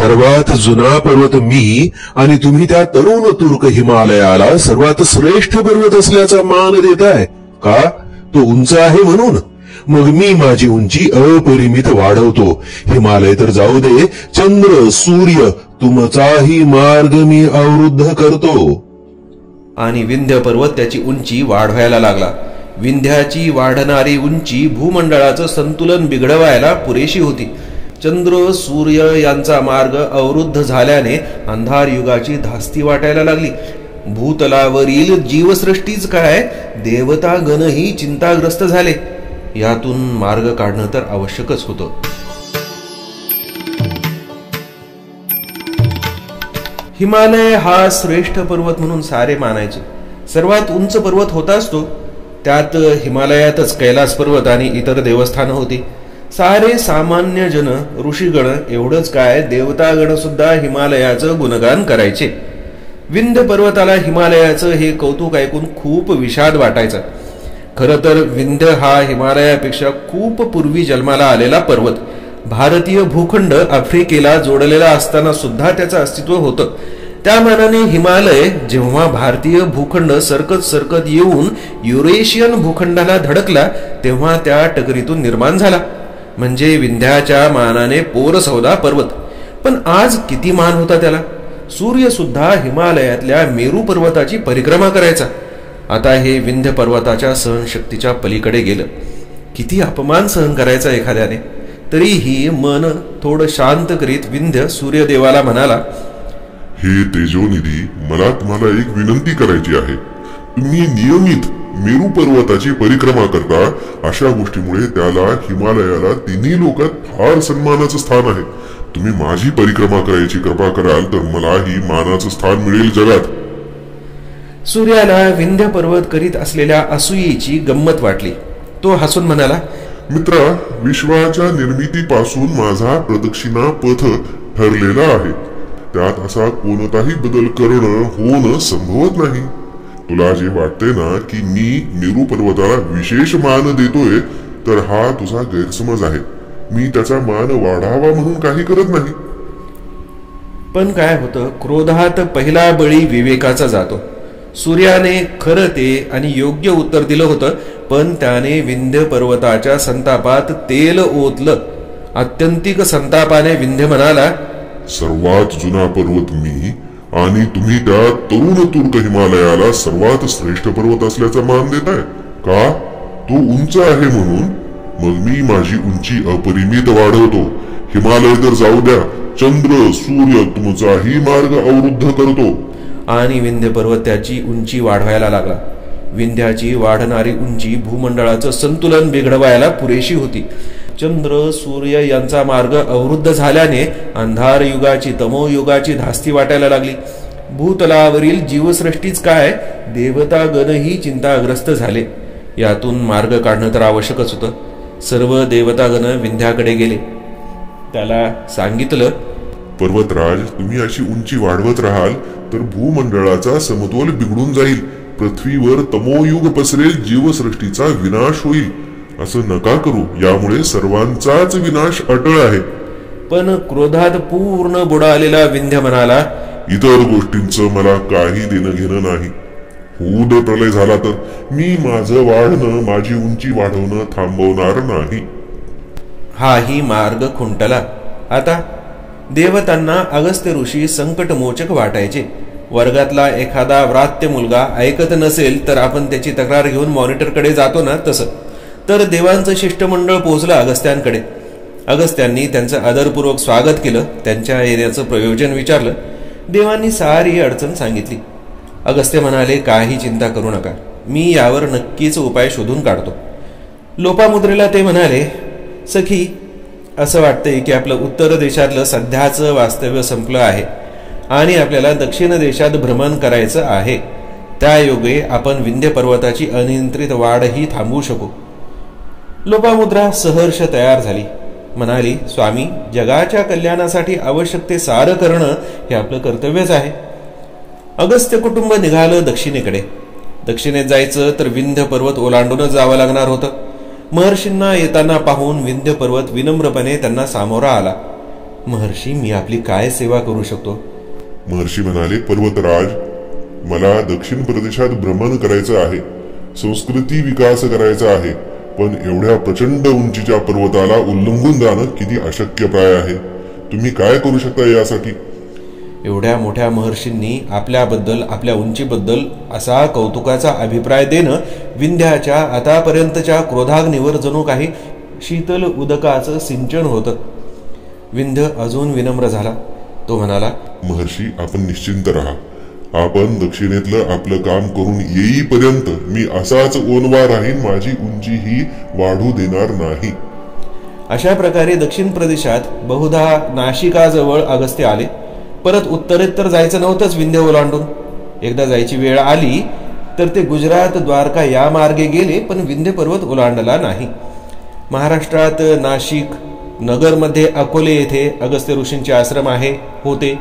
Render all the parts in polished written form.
सर्वात जुना पर्वत मी आणि तुम्ही त्या तरुण तुर्क हिमालयाला सर्वात श्रेष्ठ पर्वत असल्याचा मान देताय का? तो उंच आहे म्हणून? मग मी माझी उंची अपरिमित वाढवतो. हिमालय तर जाऊ दे, चंद्र सूर्य तुमचाही मार्ग मी अवरुद्ध करतो. आणि विंध्य पर्वत त्याची उंची वाढवायला लागला. विंध्याची वाढणारी उंची भूमंडळाचं संतुलन बिघडवायला पुरेशी होती. चंद्र सूर्य यांचा मार्ग अवरुद्ध झाल्याने अंधार युगाची धास्ती वाटायला लागली. भूतलावरील जीवसृष्टीच काय, देवता गणही चिंताग्रस्त झाले. यातून मार्ग काढणं तर आवश्यकच होतं. हिमालय हा श्रेष्ठ पर्वत म्हणून सारे मानायचे. सर्वात उंच पर्वत होताच तो. त्यात हिमालयातच कैलास पर्वत आणि इतर देवस्थानं होती. सारे सामान्य जन, ऋषीगण एवढंच काय, देवतागण सुद्धा हिमालयाचं गुणगान करायचे. विंध्य पर्वताला हिमालयाचं हे कौतुक ऐकून खूप विषाद वाटायचा. खरं तर विंध्य हा हिमालयापेक्षा खूप पूर्वी जन्माला आलेला पर्वत. भारतीय भूखंड आफ्रिकेला जोडलेला असताना सुद्धा त्याचं अस्तित्व होतं. त्या मानाने हिमालय जेव्हा भारतीय भूखंड सरकत सरकत येऊन युरेशियन भूखंडाला धडकला तेव्हा त्या टकरीतून निर्माण झाला. म्हणजे विंध्याच्या मानाने पोरसौदा पर्वत. पण आज किती मान होता त्याला. सूर्य सुद्धा हिमालयातल्या मेरू पर्वताची परिक्रमा करायचा. आता हे विंध्य पर्वताच्या सहनशक्तीच्या पलीकडे गेलं. किती अपमान सहन करायचा एखाद्याने. तरीही मन थोडं शांत करीत विंध्य सूर्यदेवाला म्हणाला, हे तेजोनिधी, मला तुम्हाला एक विनंती करायची आहे. तुम्ही नियमित मेरू पर्वताची परिक्रमा करता. अशा गोष्टीमुळे त्याला, हिमालयाला तिन्ही लोकात फार सन्मानाचं स्थान आहे. तुम्ही माझी परिक्रमा करायची कृपा कराल तर मलाही मानाचं स्थान मिळेल जगात. सूर्याला विंध्य पर्वत करीत असलेल्या असूयेची गंमत वाटली. तो हसून म्हणाला, मित्रा, विश्वाच्या निर्मितीपासून माझा प्रदक्षिणा पथ ठरलेला आहे. त्यात असा कोणताही बदल करणं होणं संभवत नाही. तुला जे वाटते ना की मी मेरू पर्वताला विशेष मान देतोय तर हा तुझा गैरसमज आहे. मी त्याचा मान वाढावा म्हणून काही करत नाही. पण काय होतं, क्रोधात पहिला बळी विवेकाचा जातो. सूर्याने खरं ते आणि योग्य उत्तर दिलं होतं, पण त्याने विंध्य पर्वताच्या संतापात तेल ओतलं. आत्यंतिक संतापाने विंध्य म्हणाला, सर्वात जुना पर्वत मी आणि तुम्ही त्या तरुण तुर्क हिमालयाला सर्वात श्रेष्ठ पर्वत असल्याचा मान देताय का? तो उंच आहे म्हणून? मग मी माझी उंची अपरिमित वाढवतो. हिमालय तर जाऊ द्या, चंद्र सूर्य तुमचाही मार्ग अवरुद्ध करतो. आणि विंध्य पर्वत त्याची उंची वाढवायला लागला. विंध्याची वाढणारी उंची भूमंडळाचं संतुलन बिघडवायला पुरेशी होती. चंद्र सूर्य यांचा मार्ग अवरुद्ध झाल्याने अंधार युगाची तमोयुगाची धास्ती वाटायला लागली. भूतलावरील जीवसृष्टीच काय, देवता गणही चिंताग्रस्त झाले. यातून मार्ग काढणं तर आवश्यकच होतं. सर्व देवतागण विंध्याकडे गेले. त्याला सांगितलं, पर्वतराज, तुम्ही अशी उंची वाढवत राहाल तर भूमंडळाचा समतोल बिघडून जाईल. पृथ्वीवर तमोयुग पसरेल, जीवसृष्टीचा विनाश होईल. असं नका करू. यामुळे सर्वांचाच विनाश अटळ आहे. पण क्रोधात पूर्ण बुडालेला विंध्य म्हणाला, इतर गोष्टींचं मला काही देणं घेणं नाही. होऊ दे प्रलय झाला तर मी माझं वाढणं, माझी उंची वाढवणं थांबवणार नाही. हाही मार्ग खुंटला. आता देवतांना अगस्त्य ऋषी संकटमोचक वाटायचे. वर्गातला एखादा व्रात्य मुलगा ऐकत नसेल तर आपण त्याची तक्रार घेऊन मॉनिटरकडे जातो ना, तसं. तर देवांचं शिष्टमंडळ पोहोचलं अगस्त्यांकडे. अगस्त्यांनी त्यांचं आदरपूर्वक स्वागत केलं. त्यांच्या येण्याचं प्रयोजन विचारलं. देवांनी सारी अडचण सांगितली. अगस्त्य म्हणाले, काही चिंता करू नका, मी यावर नक्कीच उपाय शोधून काढतो. लोपामुद्रेला ते म्हणाले, सखी, असं वाटतंय की आपलं उत्तर देशातलं सध्याचं वास्तव्य संपलं आहे आणि आपल्याला दक्षिण देशात भ्रमण करायचं आहे. त्यायोगे आपण विंध्य पर्वताची अनियंत्रित वाढही थांबवू शकू. लोपामुद्रा सहर्ष तयार झाली. म्हणाली, स्वामी, जगाच्या कल्याणासाठी आवश्यक ते सारं करणं हे आपलं कर्तव्यच आहे. अगस्त्य कुटुंब निघालं दक्षिणेकडे. दक्षिणेत जायचं तर विंध्य पर्वत ओलांडूनच जावं लागणार होतं. महर्षींना येताना पाहून विंध्य पर्वत विनम्रपणे त्यांना सामोरा आला. महर्षी, मी आपली काय सेवा करू शकतो? महर्षी म्हणाले, पर्वतराज, मला दक्षिण प्रदेशात भ्रमण करायचं आहे, संस्कृती विकास करायचा आहे, पण एवढ्या प्रचंड उंचीच्या पर्वताला उल्लंघून जाणं किती अशक्यप्राय आहे. तुम्ही काय करू शकता यासाठी? एवढ्या मोठ्या महर्षींनी आपल्याबद्दल, आपल्या उंचीबद्दल असा कौतुकाचा अभिप्राय देणं विंध्याच्या आतापर्यंतच्या क्रोधाग्नीवर जणू काही शीतल उदकाचं सिंचन होतं. विंध्य अजून विनम्र झाला. तो म्हणाला, महर्षी, आपण निश्चिंत राहा. आपण दक्षिणेतलं आपलं काम करून येईपर्यंत मी असाच ओनवा राहीन. माझी उंची ही वाढू देणार नाही. अशा प्रकारे दक्षिण प्रदेशात बहुधा नाशिकाजवळ अगस्त्य आले. परत उत्तरेत तर जायचं नव्हतंच विंध्य ओलांडून. एकदा जायची वेळ आली तर ते गुजरात, द्वारका या मार्गे गेले, पण विंध्य पर्वत ओलांडला नाही. महाराष्ट्रात नाशिक, नगरमध्ये अकोले येथे अगस्त्य ऋषींचे आश्रम होते.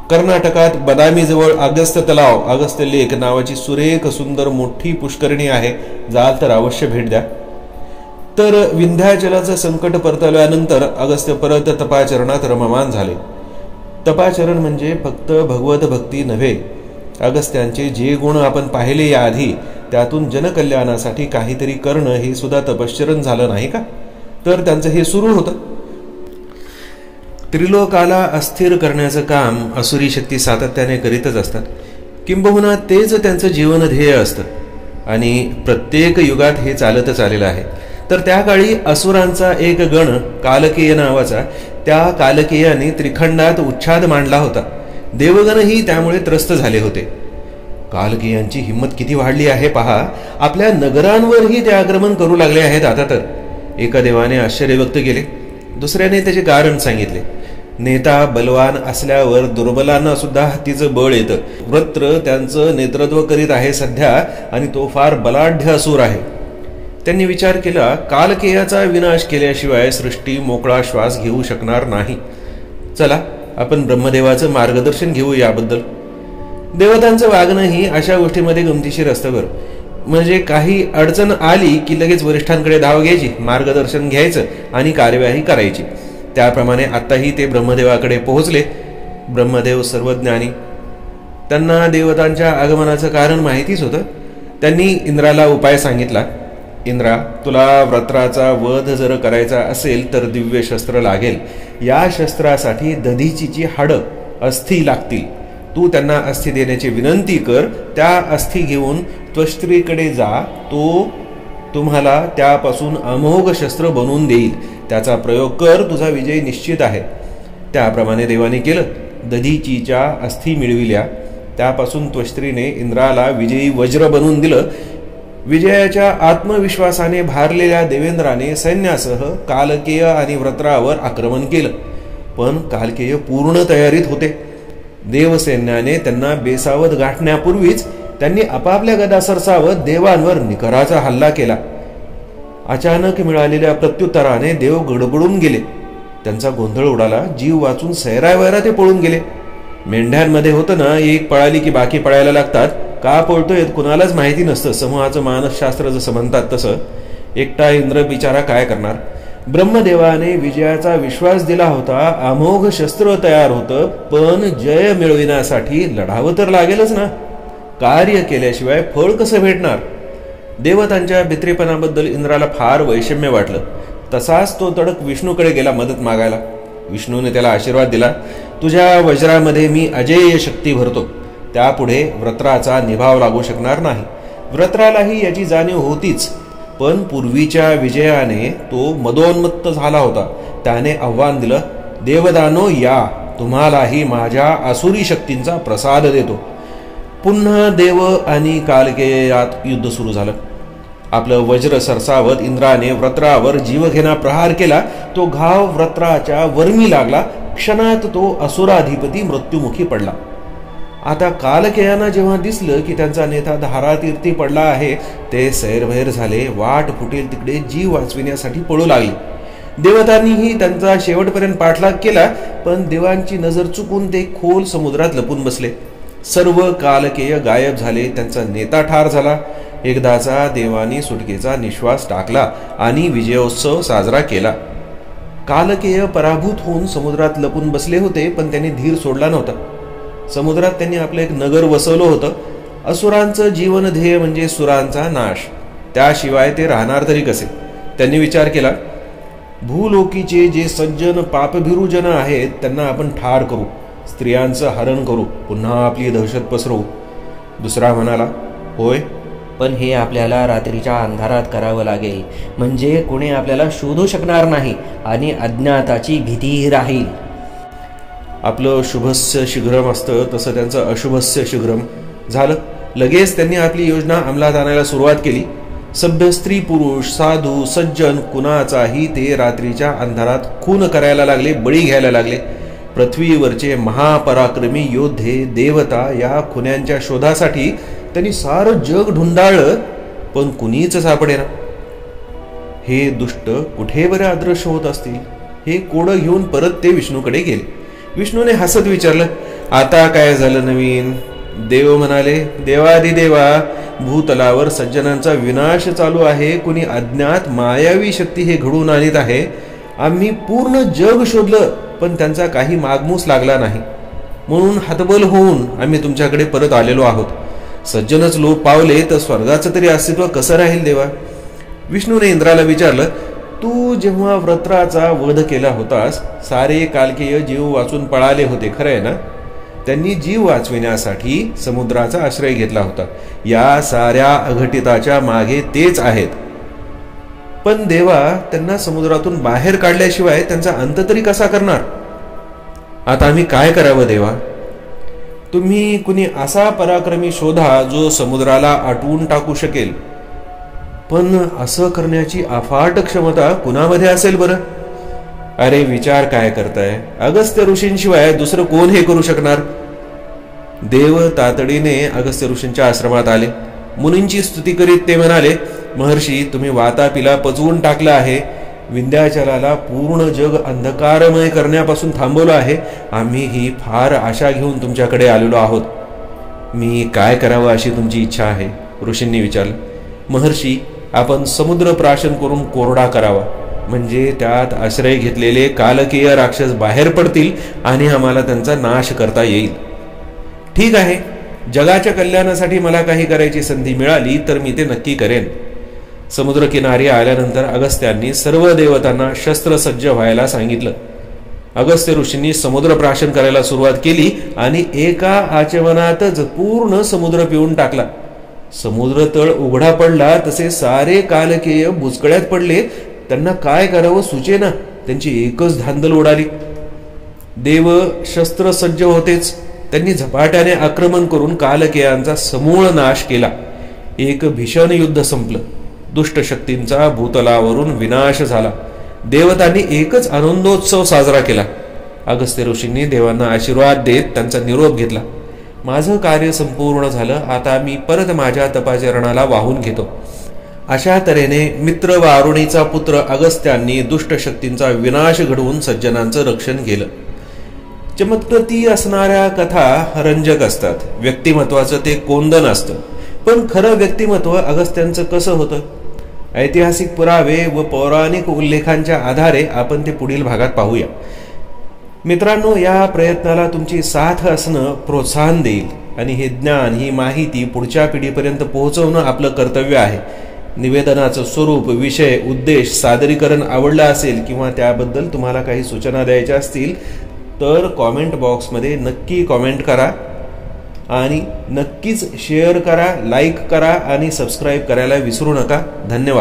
कर्नाटकात बदामीजवळ अगस्त्य तलाव, अगस्त्य लेक नावाची सुरेख सुंदर मोठी पुष्करणी आहे. जाल तर अवश्य भेट द्या. तर विंध्याचलाचं संकट परतल्यानंतर अगस्त्य परत तपाचरणात रममान झाले. तपाचरण म्हणजे फक्त भगवत भक्ती नव्हे. अगस्त्यांचे जे गुण आपण पाहिले याआधी, त्यातून जनकल्याणासाठी काहीतरी करणं हे सुद्धा तपश्चरण झालं नाही का? तर त्यांचं हे सुरू होतं. त्रिलोकाला अस्थिर करण्याचं काम असुरी शक्ती सातत्याने करीतच असतात. किंबहुना तेच त्यांचं जीवन ध्येय असतं आणि प्रत्येक युगात हे चालतच आलेलं आहे. तर त्या काळी असुरांचा एक गण कालकेय नावाचा, त्या कालकेयाने त्रिखंडात उच्छाद मांडला होता. देवगणही त्यामुळे त्रस्त झाले होते. कालकेयांची हिंमत किती वाढली आहे पहा. आपल्या नगरांवरही ते आक्रमण करू लागले आहेत. आता तर एका देवाने आश्चर्य व्यक्त केले, दुसऱ्याने त्याचे कारण सांगितले. नेता बलवान असल्यावर दुर्बलांना सुद्धा हत्तीचं बळ येतं. वृत्र त्यांचं नेतृत्व करीत आहे सध्या, आणि तो फार बलाढ्य असुर आहे. त्यांनी विचार केला, कालकेयाचा विनाश केल्याशिवाय सृष्टी मोकळा श्वास घेऊ शकणार नाही. चला, आपण ब्रह्मदेवाचं मार्गदर्शन घेऊ याबद्दल. देवतांचं वागणंही अशा गोष्टीमध्ये गमतीशीर असतं बरं. म्हणजे काही अडचण आली की लगेच वरिष्ठांकडे धाव घ्यायची, मार्गदर्शन घ्यायचं आणि कार्यवाही करायची. त्याप्रमाणे आत्ताही ते ब्रह्मदेवाकडे पोहोचले. ब्रह्मदेव सर्वज्ञानी, त्यांना देवतांच्या आगमनाचं कारण माहितीच होतं. त्यांनी इंद्राला उपाय सांगितला. इंद्रा, तुला व्रत्राचा वध जर करायचा असेल तर दिव्य शस्त्र लागेल. या शस्त्रासाठी दधीचीची हाडं, अस्थी लागतील. तू त्यांना अस्थी देण्याची विनंती कर. त्या अस्थी घेऊन त्वष्ट्रीकडे जा. तो तुम्हाला त्यापासून अमोघ शस्त्र बनवून देईल. त्याचा प्रयोग कर. तुझा विजय निश्चित आहे. त्याप्रमाणे देवाने केलं. दधीचीच्या अस्थी मिळविल्या. त्यापासून त्वष्ट्रीने इंद्राला विजयी वज्र बनवून दिलं. विजयाच्या आत्मविश्वासाने भारलेल्या देवेंद्राने सैन्यासह कालकेय आणि व्रत्रावर आक्रमण केलं. पण कालकेय पूर्ण तयारीत होते. देवसैन्याने त्यांना बेसावध गाठण्यापूर्वीच त्यांनी आपापल्या गदा सरसावत देवांवर निकराचा हल्ला केला. अचानक मिळालेल्या प्रत्युत्तराने देव गडबडून गेले. त्यांचा गोंधळ उडाला. जीव वाचून सैरावैरा ते पळून गेले. मेंढ्यांमध्ये होतं ना, एक पळाली की बाकी पळायला लागतात. का पळतोय कुणालाच माहिती नसतं. समूहाचं मानसशास्त्र जसं म्हणतात तसं. एकटा इंद्र बिचारा काय करणार. ब्रह्मदेवाने विजयाचा विश्वास दिला होता. अमोघ शस्त्र तयार होतं, पण जय मिळविण्यासाठी लढावं तर लागेलच ना. कार्य केल्याशिवाय फळ कसं भेटणार. देवतांच्या भित्रेपणाबद्दल इंद्राला फार वैषम्य वाटलं. तसाच तो तडक विष्णूकडे गेला मदत मागायला. विष्णूने त्याला आशीर्वाद दिला, तुझ्या वज्रामध्ये मी अजेय शक्ती भरतो. त्यापुढे व्रत्राचा निभाव लागू शकणार नाही. व्रत्रालाही याची जाणीव होतीच, पण पूर्वीच्या विजयाने तो मदोन्मत्त झाला होता. त्याने आव्हान दिलं, देवदानो या, तुम्हालाही माझ्या आसुरी शक्तींचा प्रसाद देतो. पुन्हा देव आणि कालकेयात युद्ध सुरू झालं. आपलं वज्र सरसावत इंद्राने व्रत्रावर जीवघेणा प्रहार केला. तो घाव व्रत्राच्या वर्मी लागला. क्षणात तो असुराधिपती मृत्युमुखी पडला. आता कालकेयांना जेव्हा दिसलं की त्यांचा नेता धारातीर्थी पडला आहे, ते सैरभैर झाले. वाट फुटेल तिकडे जीव वाचविण्यासाठी पळू लागले. देवतांनीही त्यांचा शेवटपर्यंत पाठलाग केला, पण देवांची नजर चुकून ते खोल समुद्रात लपून बसले. सर्व कालकेय गायब झाले. त्यांचा नेता ठार झाला. एकदाचा देवानी सुटकेचा निश्वास टाकला आणि विजयोत्सव साजरा केला. कालकेय पराभूत होऊन समुद्रात लपून बसले होते, पण त्यांनी धीर सोडला नव्हता. समुद्रात त्यांनी आपलं एक नगर वसवलं होतं. असुरांचं जीवन ध्येय म्हणजे सुरांचा नाश, त्याशिवाय ते राहणार तरी कसे. त्यांनी विचार केला, भूलोकीचे जे सज्जन पापभिरू जन आहेत त्यांना आपण ठार करू, स्त्रियांचं हरण करू, पुन्हा आपली दहशत पसरवू. दुसरा म्हणाला, होय, पण हे आपल्याला रात्रीच्या अंधारात करावं लागेल, म्हणजे कोणी आपल्याला शोधू शकणार नाही आणि अज्ञाताची भीतीही राहील. आपलं शुभस्य शीघ्रम असतं तसं त्यांचं अशुभस्य शीघ्रम झालं. लगेच त्यांनी आपली योजना अंमलात आणायला सुरुवात केली. सभ्य स्त्री पुरुष साधू सज्जन कुणाचाही ते रात्रीच्या अंधारात खून करायला लागले, बळी घ्यायला लागले. पृथ्वीवरचे महापराक्रमी योद्धे देवता या खुन्यांच्या शोधासाठी त्यांनी सारं जग ढुंडाळलं, पण कुणीच सापडेना. हे दुष्ट कुठे बरे अदृश्य होत असतील. हे कोडं घेऊन परत ते विष्णूकडे गेले. विष्णूने हसत विचारलं, आता काय झालं नवीन? देव म्हणाले, देवादिदेवा, भूतलावर सज्जनांचा विनाश चालू आहे. कुणी अज्ञात मायावी शक्ती हे घडवून आणत आहे. आम्ही पूर्ण जग शोधलं, पण त्यांचा काही मागमूस लागला नाही. म्हणून हतबल होऊन आम्ही तुमच्याकडे परत आलेलो आहोत. सज्जनच लोप पावले तर स्वर्गाचं तरी अस्तित्व कसं राहील देवा? विष्णूने इंद्राला विचारलं, तू जेव्हा वृत्राचा वध केला होतास, सारे कालकेय जीव वाचून पळाले होते, खरं आहे ना? त्यांनी जीव वाचविण्यासाठी समुद्राचा आश्रय घेतला होता. या साऱ्या अघटिताच्या मागे तेच आहेत. पण देवा, त्यांना समुद्रातून बाहेर काढल्याशिवाय त्यांचा अंत तरी कसा करणार? आता आम्ही काय करावं देवा? तुम्ही कुणी असा पराक्रमी शोधा जो समुद्राला आटवून टाकू शकेल. पण असं करण्याची अफाट क्षमता कुणामध्ये असेल बरं? अरे विचार काय करताय? अगस्त्य ऋषींशिवाय दुसरं कोण हे करू शकणार? देव तातडीने अगस्त्य ऋषींच्या आश्रमात आले. मुनींची स्तुती करीत ते म्हणाले, महर्षी, तुम्ही वातापिला पचवून टाकलं आहे. विंध्याचलाला पूर्ण जग अंधकारमय करण्यापासून थांबवलं आहे. आम्ही ही फार आशा घेऊन तुमच्याकडे आलेलो आहोत. मी काय करावं अशी तुमची इच्छा आहे? ऋषींनी विचारलं. महर्षी, आपण समुद्र प्राशन करून कोरडा करावा, म्हणजे त्यात आश्रय घेतलेले कालकेय राक्षस बाहेर पडतील आणि आम्हाला त्यांचा नाश करता येईल. ठीक आहे, जगाच्या कल्याणासाठी मला काही करायची संधी मिळाली तर मी ते नक्की करेन. समुद्र किनारी आल्यानंतर अगस्त्यांनी सर्व देवतांना शस्त्रसज्ज व्हायला सांगितलं. अगस्त्य ऋषींनी समुद्र प्राशन करायला सुरुवात केली आणि एका आचमनातच पूर्ण समुद्र पिऊन टाकला. समुद्र तळ उघडा पडला तसे सारे कालकेय बुचकळ्यात पडले. त्यांना काय करावं सुचेना. त्यांची एकच धांदल उडाली. देव शस्त्रसज्ज होतेच. त्यांनी झपाट्याने आक्रमण करून कालकेयांचा समूळ नाश केला. एक भीषण युद्ध संपलं. दुष्ट शक्तींचा भूतलावरून विनाश झाला. देवतांनी एकच आनंदोत्सव साजरा केला. अगस्त्य ऋषींनी देवांना आशीर्वाद देत त्यांचा निरोप घेतला. माझं कार्य संपूर्ण झालं. आता मी परत माझ्या तपाचरणाला वाहून घेतो. अशा तऱ्हेने मित्र व अरुणीचा पुत्र अगस्त्यांनी दुष्ट शक्तींचा विनाश घडवून सज्जनांचं रक्षण केलं. चमत्कृती असणाऱ्या कथा रंजक असतात. व्यक्तिमत्वाचं ते कोंदण असतं. पण खरं व्यक्तिमत्व अगस्त्यांचं कसं होतं? ऐतिहासिक पुरावे व पौराणिक उल्लेखांच्या आधारे आपण ते पुढील भागात पाहूया. मित्रांनो, या प्रयत्नाला तुमची साथ असणं प्रोत्साहन देईल आणि हे ज्ञान, ही माहिती पुढच्या पिढीपर्यंत पोहोचवणं आपलं कर्तव्य आहे. निवेदनाचं स्वरूप, विषय, उद्देश, सादरीकरण आवडलं असेल किंवा त्याबद्दल तुम्हाला काही सूचना द्यायच्या असतील तर कॉमेंट बॉक्समध्ये नक्की कॉमेंट करा आणि नक्कीच शेअर करा, लाईक करा आणि सबस्क्राईब करायला विसरू नका. धन्यवाद.